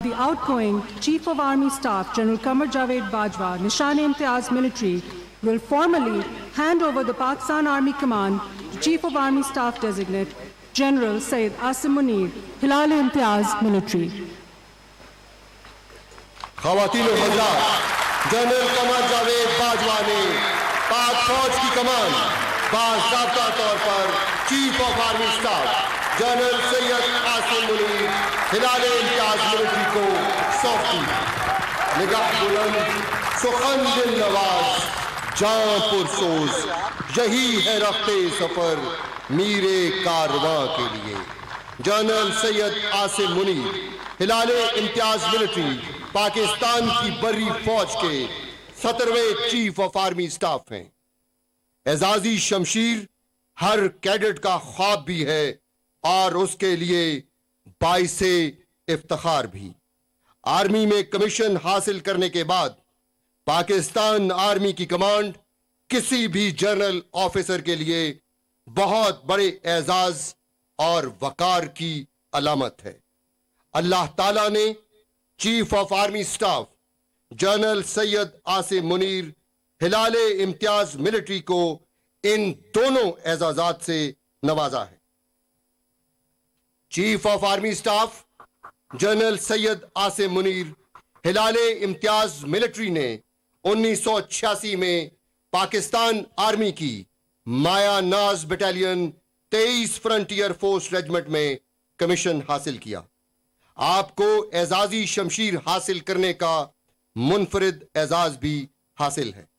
the outgoing Chief of Army Staff, General Qamar Javed Bajwa, Nishan-e-Imtiyaz Military, will formally hand over the Pakistan Army Command to Chief of Army Staff Designate, General Syed Asim Muneer, Hilal-e-Imtiyaz Military. خواتین و حضرات، general Qamar Javed Bajwa نے پاک فوج کی کمان باضابطہ طور پر chief of army staff general Syed Asim Munir Hilal Imtiaz military کو سونپ دی. نگاہ بلند، سخن دل نواز، جاں پرسوز، یہی ہے رخت سفر میرے کارواں کے لیے. جنرل سید عاصم منیر ہلال امتیاز ملٹری پاکستان کی بری فوج کے 17ویں چیف آف آرمی اسٹاف ہیں. اعزازی شمشیر ہر کیڈٹ کا خواب بھی ہے اور اس کے لیے باعث افتخار بھی. آرمی میں کمیشن حاصل کرنے کے بعد پاکستان آرمی کی کمانڈ کسی بھی جنرل آفیسر کے لیے بہت بڑے اعزاز اور وقار کی علامت ہے. اللہ تعالیٰ نے chief of army staff general Syed Asim Munir Hilal Imtiaz military کو ان دونوں اعزازات سے نوازا ہے. Chief of army staff general Syed Asim Munir Hilal Imtiaz military نے 1986 میں پاکستان آرمی کی مایا ناز بٹالین 23 فرنٹیئر فورس ریجمنٹ میں کمیشن حاصل کیا. آپ کو اعزازی شمشیر حاصل کرنے کا منفرد اعزاز بھی حاصل ہے.